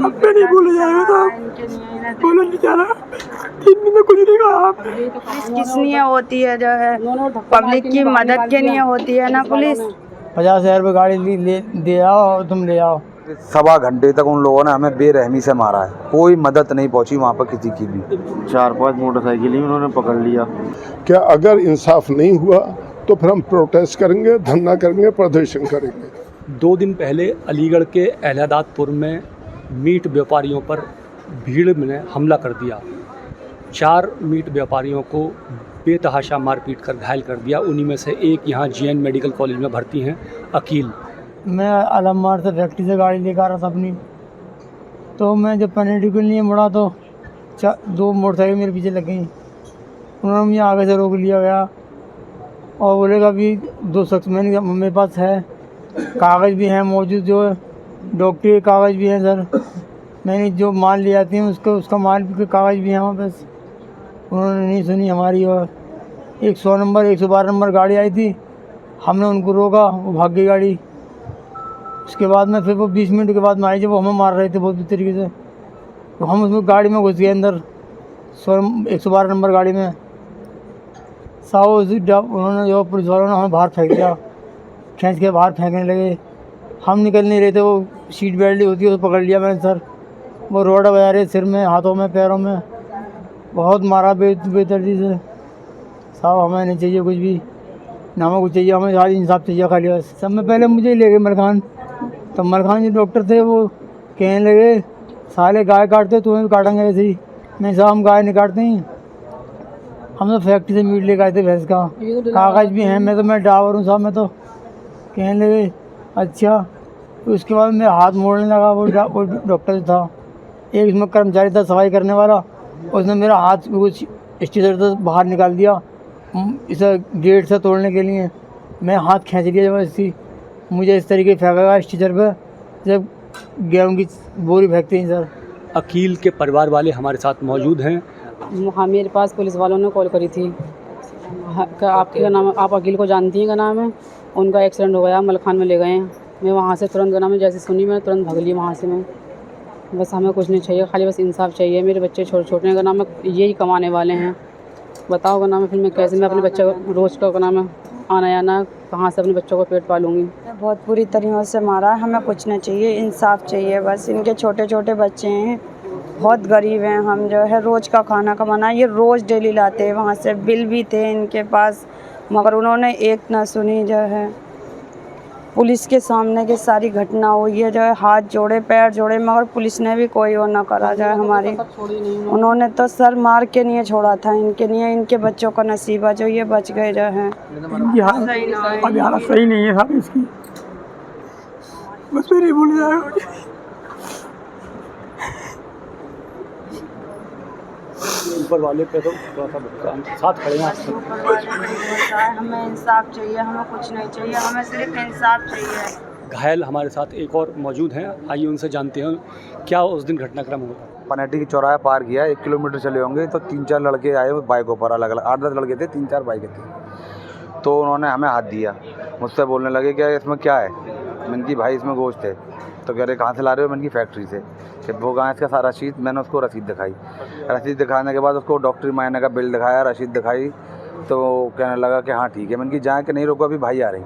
मैं नहीं बोले जाएगा साहब, बोला नहीं जा रहा, 3 महीने कुछ नहीं कहा। पुलिस किस लिए होती है जो है, पब्लिक की मदद के लिए होती है ना पुलिस। 50,000 रुपये गाड़ी दे आओ और तुम ले आओ। 1.25 घंटे तक उन लोगों ने हमें बेरहमी से मारा है, कोई मदद नहीं पहुंची वहाँ पर किसी की भी। 4-5 मोटरसाइकिल ही उन्होंने पकड़ लिया। क्या अगर इंसाफ नहीं हुआ तो फिर हम प्रोटेस्ट करेंगे, धरना करेंगे, प्रदर्शन करेंगे। 2 दिन पहले अलीगढ़ के अहलादातपुर में मीट व्यापारियों पर भीड़ ने हमला कर दिया। 4 मीट व्यापारियों को बेतहाशा मारपीट कर घायल कर दिया। उन्हीं में से एक यहाँ GN मेडिकल कॉलेज में भर्ती हैं, अकील। मैं आलमबाग से फैक्ट्री से गाड़ी लेकर आ रहा था अपनी, तो मैं जब पेनल्टी के लिए मुड़ा तो 2 मोटरसाइकिल मेरे पीछे लग गई। उन्होंने मुझे आगे से रोक लिया गया और बोलेगा भी 2 शख्स मैंने मेरे पास है, कागज़ भी हैं मौजूद, जो डॉक्टरी के कागज़ भी हैं सर। मैंने जो माल ले आती हैं उसका माल के कागज़ भी हैं वहाँ बस। उन्होंने नहीं सुनी हमारी, और 100 नंबर 112 नंबर गाड़ी आई थी, हमने उनको रोका, वो भाग गई गाड़ी। उसके बाद में फिर वो 20 मिनट के बाद में आई, जब वो हमें मार रहे थे बहुत बुरी तरीके से, तो हम उसमें गाड़ी में घुस गए अंदर 112 नंबर गाड़ी में। उन्होंने जो पुलिस वालों ने हमें बाहर फेंक दिया, खींच के बाहर फेंकने लगे। हम निकल नहीं रहे थे, वो सीट बेल्ट होती है उसको पकड़ लिया मैंने सर। वो रोड बजा रहे सिर में, हाथों में, पैरों में, बहुत मारा बेदर्दी से। साहब हमें नहीं चाहिए कुछ भी, ना हमें कुछ चाहिए, हमें सारी इंसाफ चाहिए खाली बस। सब में पहले मुझे ले गए मलखान, तब मलखान जो डॉक्टर थे वो कहने लगे साले गाय काटते तुम्हें भी काटेंगे ऐसे ही। मैं साहब हम गाय नहीं काटते हैं, हम तो फैक्ट्री से मीट लेकर आए थे भैंस का, कागज़ भी हैं, मैं ड्राइवर हूँ साहब। मैं तो कहने लगे अच्छा। तो उसके बाद मैं हाथ मोड़ने लगा, वो डॉक्टर था, एक इसमें कर्मचारी था सफाई करने वाला, उसने मेरा हाथ कुछ स्टेशन से बाहर निकाल दिया इसे गेट से तोड़ने के लिए। मैं हाथ खींच लिया जबरदस्ती, मुझे इस तरीके फेंका स्टीचर पे जब गेहूँ की बोरी फेंकते हैं सर। अकील के परिवार वाले हमारे साथ मौजूद हैं। हाँ, मेरे पास पुलिस वालों ने कॉल करी थी, आपका नाम, आप अकील को जानती हैं का नाम है, उनका एक्सीडेंट हो गया, मलखान में ले गए हैं। मैं वहाँ से तुरंत नाम जैसे सुनी मैं तुरंत भाग ली वहाँ से। मैं बस हमें कुछ नहीं चाहिए, खाली बस इंसाफ चाहिए। मेरे बच्चे छोटे छोटे का नाम है, यही कमाने वाले हैं, बताओ का नाम है। फिर मैं कैसे मैं अपने बच्चे को रोज़ का नाम है आना जाना, कहाँ से अपने बच्चों को पेट पालूंगी। बहुत बुरी तरीक़ों से मारा है, हमें कुछ नहीं चाहिए, इंसाफ चाहिए बस। इनके छोटे छोटे बच्चे हैं, बहुत गरीब हैं हम, जो है रोज़ का खाना कमाना, ये रोज़ डेली लाते हैं वहाँ से, बिल भी थे इनके पास, मगर उन्होंने एक ना सुनी। जो है पुलिस के सामने की सारी घटना हुई है, जो है हाथ जोड़े पैर जोड़े, मगर पुलिस ने भी कोई वो ना करा। जो है हमारी उन्होंने तो सर मार के नहीं छोड़ा था, इनके लिए इनके बच्चों का नसीब है जो ये बच गए। जो है इनकी हालत सही नहीं है साहब इसकी, बस मेरे भूल जाएगा। ऊपर वाले पे तो थोड़ा सा भुगतान साथ खड़े हैं। हमें इंसाफ चाहिए, हमें कुछ नहीं चाहिए, हमें सिर्फ इंसाफ चाहिए। घायल हमारे साथ एक और मौजूद हैं, आइए उनसे जानते हैं क्या उस दिन घटनाक्रम हुआ। पनेटी की चौराहा पार किया, 1 किलोमीटर चले होंगे तो 3-4 लड़के आए बाइकों पर, अलग अलग 8-10 लड़के थे, 3-4 बाइकें थी। तो उन्होंने हमें हाथ दिया, मुझसे बोलने लगे क्या इसमें क्या है। मैंने कि भाई इसमें गोश्त है। तो कह रहे कहाँ से ला रहे हो। मैंने की फैक्ट्री से। जब वो कहाँ इसका सारा रसीद, मैंने उसको रसीद दिखाई। रसीद दिखाने के बाद उसको डॉक्टरी महीने का बिल दिखाया, रसीद दिखाई, तो कहने लगा कि हाँ ठीक है। मैंने कि जाए कि नहीं, रोको अभी भाई आ रही।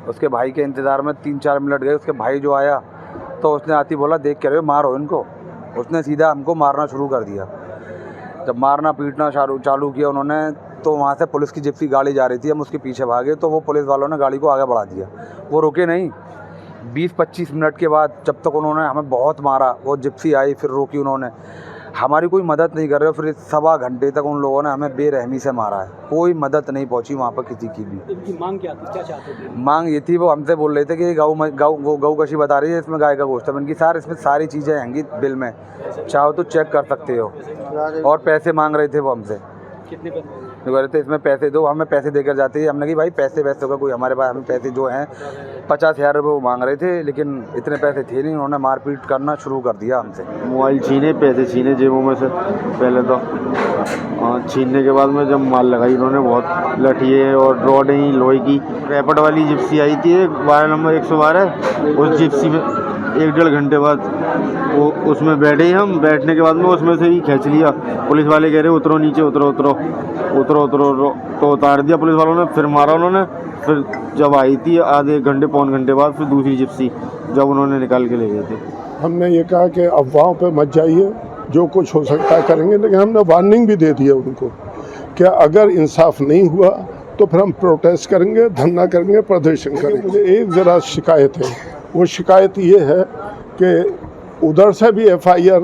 उसके भाई के इंतज़ार में 3-4 मिनट गए। उसके भाई जो आया तो उसने आती बोला देख के रहे हो, मारो इनको। उसने सीधा हमको मारना शुरू कर दिया। जब मारना पीटना चालू किया उन्होंने, तो वहाँ से पुलिस की जिप्सी गाड़ी जा रही थी, हम उसके पीछे भागे तो वो पुलिस वालों ने गाड़ी को आगे बढ़ा दिया। वो रुके नहीं। 20-25 मिनट के बाद जब तक उन्होंने हमें बहुत मारा, वो जिप्सी आई फिर रोकी उन्होंने, हमारी कोई मदद नहीं कर रहे। फिर 1.25 घंटे तक उन लोगों ने हमें बेरहमी से मारा है, कोई मदद नहीं पहुंची वहाँ पर किसी की भी। इनकी मांग क्या थी, क्या चाहते थे? मांग ये थी, वो हमसे बोल रहे थे कि गऊ कशी बता रही है, इसमें गाय का गोश्त है। इनकी सर इसमें सारी चीज़ें आएंगी बिल में, चाहो तो चेक कर सकते हो। और पैसे मांग रहे थे वो हमसे, कितने पैसे कह रहे थे इसमें पैसे दो, हमें पैसे देकर जाते हैं। हमने कि भाई पैसे का कोई हमारे पास, हमें पैसे जो हैं 50,000 रुपये वो मांग रहे थे, लेकिन इतने पैसे थे नहीं। उन्होंने मारपीट करना शुरू कर दिया हमसे। मोबाइल छीने, पैसे छीने जेबों में से पहले तो, छीनने के बाद में जब माल लगाई उन्होंने, बहुत लठिए और रॉड ही लोहे की। रैपट वाली जिप्सी आई थी, 12 नंबर 112, उस जिप्सी में 1-1.5 घंटे बाद वो उसमें बैठे ही, हम बैठने के बाद में उसमें से ही खींच लिया। पुलिस वाले कह रहे उतरो नीचे, उतरो उतरो उतरो उतरो, तो उतार दिया पुलिस वालों ने। फिर मारा उन्होंने। फिर जब आई थी आधे घंटे पौन घंटे बाद फिर दूसरी जिप्सी जब उन्होंने निकाल के ले गए थे। हमने ये कहा कि अफवाहों पे मत जाइए, जो कुछ हो सकता है करेंगे, लेकिन हमने वार्निंग भी दे दी है उनको कि अगर इंसाफ नहीं हुआ तो फिर हम प्रोटेस्ट करेंगे, धरना करेंगे, प्रदर्शन करेंगे। मुझे एक ज़रा शिकायत है, वो शिकायत ये है कि उधर से भी FIR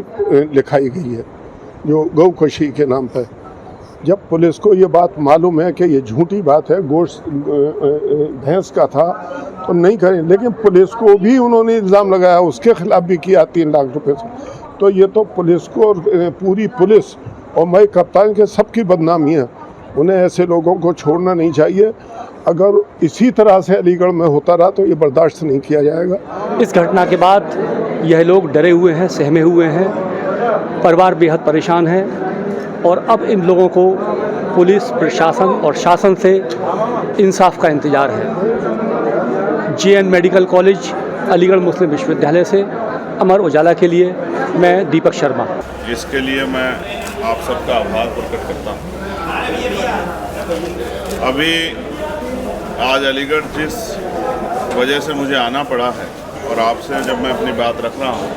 लिखाई गई है जो गौ खुशी के नाम पर। जब पुलिस को ये बात मालूम है कि ये झूठी बात है, गोश्त भैंस का था तो नहीं करें, लेकिन पुलिस को भी उन्होंने इल्ज़ाम लगाया, उसके खिलाफ भी किया 3 लाख रुपए से। तो ये तो पुलिस को और पूरी पुलिस और मैं कप्तान के सबकी बदनामी है। उन्हें ऐसे लोगों को छोड़ना नहीं चाहिए। अगर इसी तरह से अलीगढ़ में होता रहा तो ये बर्दाश्त नहीं किया जाएगा। इस घटना के बाद यह लोग डरे हुए हैं, सहमे हुए हैं, परिवार बेहद परेशान है और अब इन लोगों को पुलिस प्रशासन और शासन से इंसाफ का इंतज़ार है। JN मेडिकल कॉलेज अलीगढ़ मुस्लिम विश्वविद्यालय से अमर उजाला के लिए मैं दीपक शर्मा। इसके लिए मैं आप सबका आभार प्रकट करता हूँ। अभी आज अलीगढ़ जिस वजह से मुझे आना पड़ा है और आपसे जब मैं अपनी बात रख रहा हूँ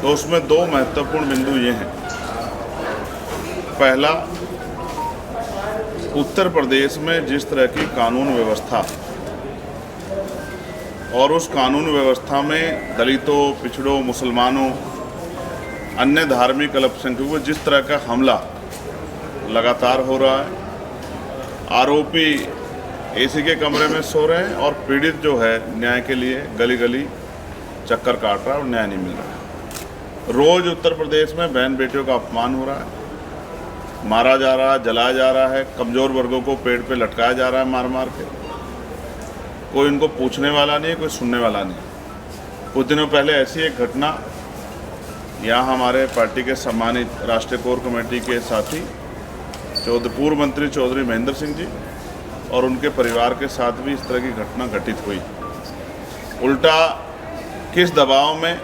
तो उसमें 2 महत्वपूर्ण बिंदु ये हैं। पहला, उत्तर प्रदेश में जिस तरह की कानून व्यवस्था और उस कानून व्यवस्था में दलितों, पिछड़ों, मुसलमानों, अन्य धार्मिक अल्पसंख्यकों पर जिस तरह का हमला लगातार हो रहा है, आरोपी AC के कमरे में सो रहे हैं और पीड़ित जो है न्याय के लिए गली गली चक्कर काट रहा है और न्याय नहीं मिल रहा है। रोज़ उत्तर प्रदेश में बहन बेटियों का अपमान हो रहा है, मारा जा रहा है, जलाया जा रहा है, कमज़ोर वर्गों को पेड़ पे लटकाया जा रहा है मार मार के। कोई उनको पूछने वाला नहीं है, कोई सुनने वाला नहीं। कुछ दिनों पहले ऐसी एक घटना यहाँ हमारे पार्टी के सम्मानित राष्ट्रीय कोर कमेटी के साथी पूर्व मंत्री चौधरी महेंद्र सिंह जी और उनके परिवार के साथ भी इस तरह की घटना घटित हुई। उल्टा किस दबाव में,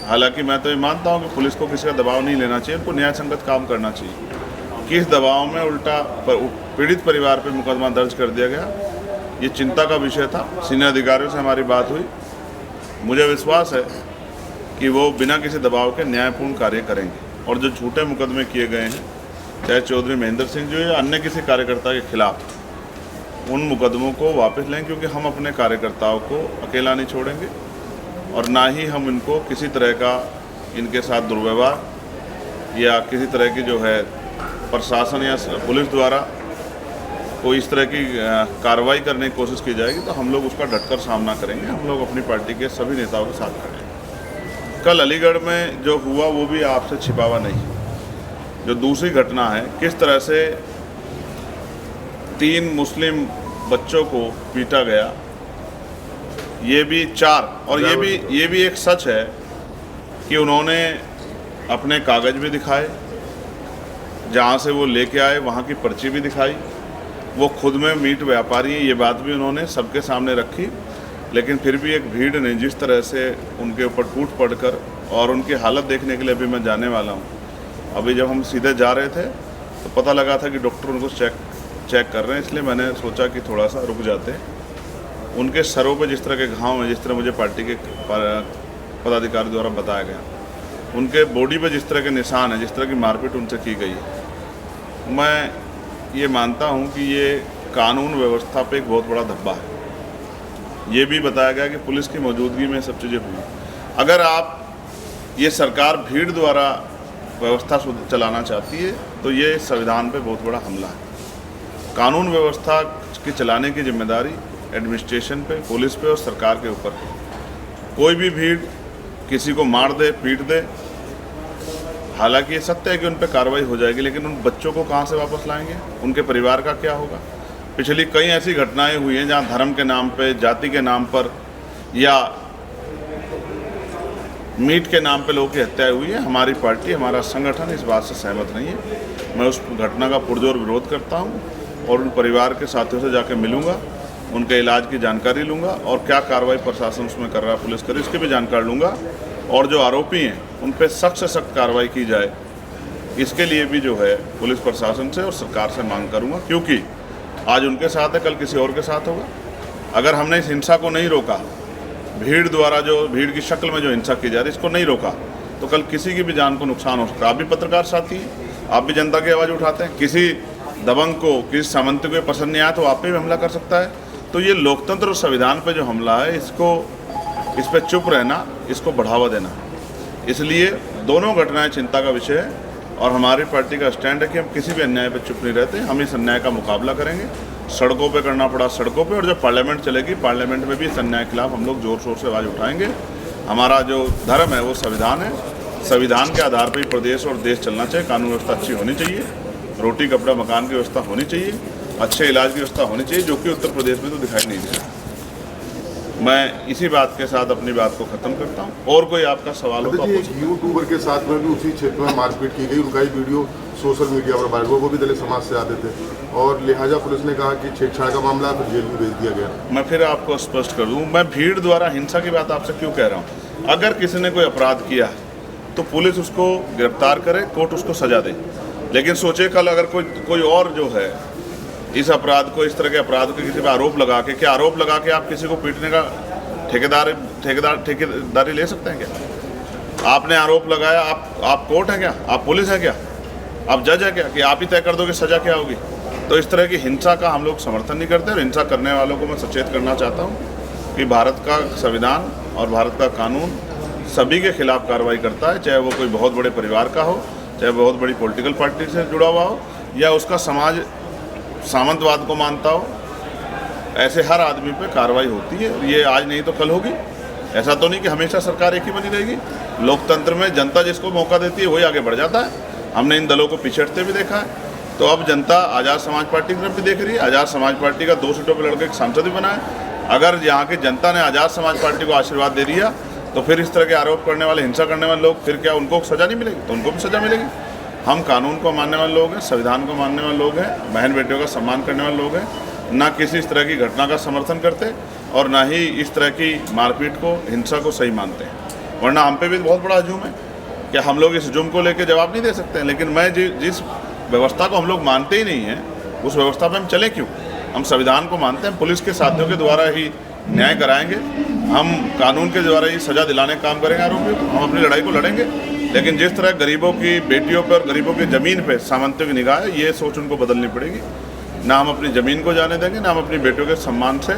हालांकि मैं तो ये मानता हूँ कि पुलिस को किसी का दबाव नहीं लेना चाहिए, उनको न्याय संगत काम करना चाहिए। किस दबाव में उल्टा पीड़ित परिवार पर मुकदमा दर्ज कर दिया गया, ये चिंता का विषय था। सीनियर अधिकारियों से हमारी बात हुई, मुझे विश्वास है कि वो बिना किसी दबाव के न्यायपूर्ण कार्य करेंगे और जो झूठे मुकदमे किए गए हैं, चाहे चौधरी महेंद्र सिंह जी या अन्य किसी कार्यकर्ता के खिलाफ, उन मुकदमों को वापस लें, क्योंकि हम अपने कार्यकर्ताओं को अकेला नहीं छोड़ेंगे और ना ही हम इनको किसी तरह का इनके साथ दुर्व्यवहार या किसी तरह की जो है प्रशासन या पुलिस द्वारा कोई इस तरह की कार्रवाई करने की कोशिश की जाएगी तो हम लोग उसका डटकर सामना करेंगे। हम लोग अपनी पार्टी के सभी नेताओं के साथ खड़े हैं। कल अलीगढ़ में जो हुआ वो भी आपसे छिपा हुआ नहीं। जो दूसरी घटना है, किस तरह से 3 मुस्लिम बच्चों को पीटा गया, ये भी 4, और ये भी एक सच है कि उन्होंने अपने कागज़ भी दिखाए, जहाँ से वो लेके आए वहाँ की पर्ची भी दिखाई। वो खुद में मीट व्यापारी हैं, ये बात भी उन्होंने सबके सामने रखी। लेकिन फिर भी एक भीड़ ने जिस तरह से उनके ऊपर टूट पड़कर, और उनकी हालत देखने के लिए अभी मैं जाने वाला हूँ। अभी जब हम सीधे जा रहे थे तो पता लगा था कि डॉक्टर उनको चेक कर रहे हैं, इसलिए मैंने सोचा कि थोड़ा सा रुक जाते हैं। उनके सरों पे जिस तरह के घाव हैं, जिस तरह मुझे पार्टी के पदाधिकारी द्वारा बताया गया, उनके बॉडी पे जिस तरह के निशान हैं, जिस तरह की मारपीट उनसे की गई है, मैं ये मानता हूँ कि ये कानून व्यवस्था पे एक बहुत बड़ा धब्बा है। ये भी बताया गया कि पुलिस की मौजूदगी में सब चीज़ें हुई। अगर आप ये सरकार भीड़ द्वारा व्यवस्था चलाना चाहती है तो ये संविधान पे बहुत बड़ा हमला है। कानून व्यवस्था की चलाने की जिम्मेदारी एडमिनिस्ट्रेशन पे, पुलिस पे और सरकार के ऊपर है। कोई भी भीड़ किसी को मार दे, पीट दे, हालांकि ये सत्य है कि उन पर कार्रवाई हो जाएगी, लेकिन उन बच्चों को कहाँ से वापस लाएंगे, उनके परिवार का क्या होगा। पिछली कई ऐसी घटनाएं हुई हैं जहाँ धर्म के नाम पे, जाति के नाम पर या मीट के नाम पे लोगों की हत्या हुई है। हमारी पार्टी, हमारा संगठन इस बात से सहमत नहीं है। मैं उस घटना का पुरजोर विरोध करता हूँ और उन परिवार के साथियों से जाकर मिलूँगा उनके इलाज की जानकारी लूँगा और क्या कार्रवाई प्रशासन उसमें कर रहा है, पुलिस करे, इसकी भी जानकारी लूँगा। और जो आरोपी हैं उन पर सख्त से सख्त कार्रवाई की जाए, इसके लिए भी जो है पुलिस प्रशासन से और सरकार से मांग करूँगा, क्योंकि आज उनके साथ है, कल किसी और के साथ होगा। अगर हमने इस हिंसा को नहीं रोका, भीड़ द्वारा जो भीड़ की शक्ल में जो हिंसा की जा रही है, इसको नहीं रोका, तो कल किसी की भी जान को नुकसान हो सकता है। आप भी पत्रकार साथी हैं, आप भी जनता की आवाज़ उठाते हैं। किसी दबंग को, किसी सामंत को पसंद नहीं आया तो आप पे भी हमला कर सकता है। तो ये लोकतंत्र और संविधान पे जो हमला है, इस पर चुप रहना, इसको बढ़ावा देना, इसलिए दोनों घटनाएं चिंता का विषय है। और हमारी पार्टी का स्टैंड है कि हम किसी भी अन्याय पर चुप नहीं रहते, हम इस अन्याय का मुकाबला करेंगे, सड़कों पे करना पड़ा सड़कों पे, और जब पार्लियामेंट चलेगी, पार्लियामेंट में भी इस अन्याय के खिलाफ हम लोग जोर शोर से आवाज़ उठाएंगे। हमारा जो धर्म है वो संविधान है, संविधान के आधार पर ही प्रदेश और देश चलना चाहिए। कानून व्यवस्था अच्छी होनी चाहिए, रोटी कपड़ा मकान की व्यवस्था होनी चाहिए, अच्छे इलाज की व्यवस्था होनी चाहिए, जो कि उत्तर प्रदेश में तो दिखाई नहीं दे रहा। मैं इसी बात के साथ अपनी बात को ख़त्म करता हूँ। और कोई आपका सवाल हो तो आप पूछिए। यूट्यूबर के साथ में भी उसी क्षेत्र में मारपीट की गई, उनका ही वीडियो सोशल मीडिया पर वायरल हुआ, वो भी दलित समाज से आते थे, और लिहाजा पुलिस ने कहा कि छेड़छाड़ का मामला फिर जेल में भेज दिया गया। मैं फिर आपको स्पष्ट कर दूँ, मैं भीड़ द्वारा हिंसा की बात आपसे क्यों कह रहा हूँ। अगर किसी ने कोई अपराध किया तो पुलिस उसको गिरफ्तार करे, कोर्ट उसको सजा दे। लेकिन सोचे कल अगर कोई और जो है इस अपराध को, इस तरह के अपराध को किसी पर आरोप लगा के, क्या आरोप लगा के आप किसी को पीटने का ठेकेदारी ले सकते हैं क्या? आपने आरोप लगाया, आप कोर्ट है क्या? आप पुलिस है क्या? आप जज है क्या कि आप ही तय कर दो कि सज़ा क्या होगी? तो इस तरह की हिंसा का हम लोग समर्थन नहीं करते। और हिंसा करने वालों को मैं सचेत करना चाहता हूँ कि भारत का संविधान और भारत का कानून सभी के खिलाफ कार्रवाई करता है, चाहे वो कोई बहुत बड़े परिवार का हो, चाहे बहुत बड़ी पॉलिटिकल पार्टी से जुड़ा हुआ हो, या उसका समाज सामंतवाद को मानता हो। ऐसे हर आदमी पे कार्रवाई होती है। ये आज नहीं तो कल होगी। ऐसा तो नहीं कि हमेशा सरकार एक ही बनी रहेगी। लोकतंत्र में जनता जिसको मौका देती है वही आगे बढ़ जाता है। हमने इन दलों को पिछड़ते भी देखा है। तो अब जनता आज़ाद समाज पार्टी की तरफ भी देख रही है। आज़ाद समाज पार्टी का 2 सीटों पर लड़के एक सांसद भी बना है। अगर यहाँ की जनता ने आज़ाद समाज पार्टी को आशीर्वाद दे दिया तो फिर इस तरह के आरोप करने वाले, हिंसा करने वाले लोग, फिर क्या उनको सज़ा नहीं मिलेगी? तो उनको भी सज़ा मिलेगी। हम कानून को मानने वाले लोग हैं, संविधान को मानने वाले लोग हैं, बहन बेटियों का सम्मान करने वाले लोग हैं, ना किसी इस तरह की घटना का समर्थन करते और ना ही इस तरह की मारपीट को, हिंसा को सही मानते हैं। वरना हम पे भी बहुत बड़ा हजूम है कि हम लोग इस हजूम को लेकर जवाब नहीं दे सकते हैं। लेकिन मैं जिस व्यवस्था को हम लोग मानते ही नहीं हैं, उस व्यवस्था पर हम चलें क्यों? हम संविधान को मानते हैं, पुलिस के साथियों के द्वारा ही न्याय कराएंगे, हम कानून के द्वारा ही सज़ा दिलाने का काम करेंगे आरोपियों को, हम अपनी लड़ाई को लड़ेंगे। लेकिन जिस तरह गरीबों की बेटियों पर, गरीबों की ज़मीन पर सामंतियों की निगाह है, ये सोच उनको बदलनी पड़ेगी। ना हम अपनी ज़मीन को जाने देंगे, ना हम अपनी बेटियों के सम्मान से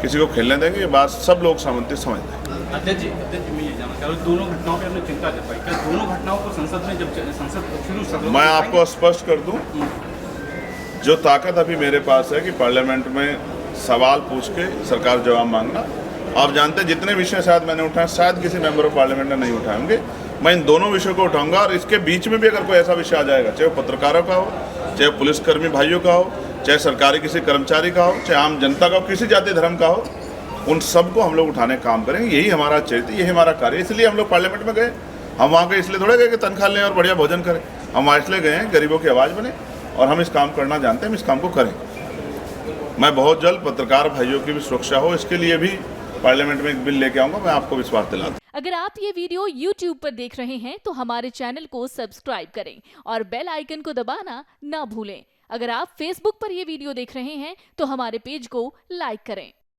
किसी को खेलने देंगे। ये बात सब लोग सामंती समझते हैं। अध्यक्ष जी मैं ये जानना चाह रहा हूं, दोनों घटनाओं पर हमने चिंता जताई, क्या दोनों घटनाओं को संसद में जब संसद शुरू, मैं आपको स्पष्ट कर दूं, जो ताकत अभी मेरे पास है कि पार्लियामेंट में सवाल पूछ के सरकार जवाब मांगना। आप जानते हैं जितने विषय शायद मैंने उठाए, शायद किसी मेंबर ऑफ पार्लियामेंट ने नहीं उठाए होंगे। मैं इन दोनों विषयों को उठाऊंगा और इसके बीच में भी अगर कोई ऐसा विषय आ जाएगा, चाहे वो पत्रकारों का हो, चाहे पुलिसकर्मी भाइयों का हो, चाहे सरकारी किसी कर्मचारी का हो, चाहे आम जनता का हो, किसी जाति धर्म का हो, उन सबको हम लोग उठाने का काम करेंगे। यही हमारा चरित्र, यही हमारा कार्य। इसलिए हम लोग पार्लियामेंट में गए। हम वहाँ गए इसलिए थोड़े गए कि तनख्वाह लें और बढ़िया भोजन करें। हम वहाँ इसलिए गए हैं गरीबों की आवाज़ बने, और हम इस काम करना जानते हैं, हम इस काम को करें। मैं बहुत जल्द पत्रकार भाइयों की भी सुरक्षा हो, इसके लिए भी पार्लियामेंट में एक बिल लेके आऊँगा। मैं आपको विश्वास दिलाता हूँ। अगर आप ये वीडियो YouTube पर देख रहे हैं तो हमारे चैनल को सब्सक्राइब करें और बेल आइकन को दबाना ना भूलें। अगर आप Facebook पर ये वीडियो देख रहे हैं तो हमारे पेज को लाइक करें।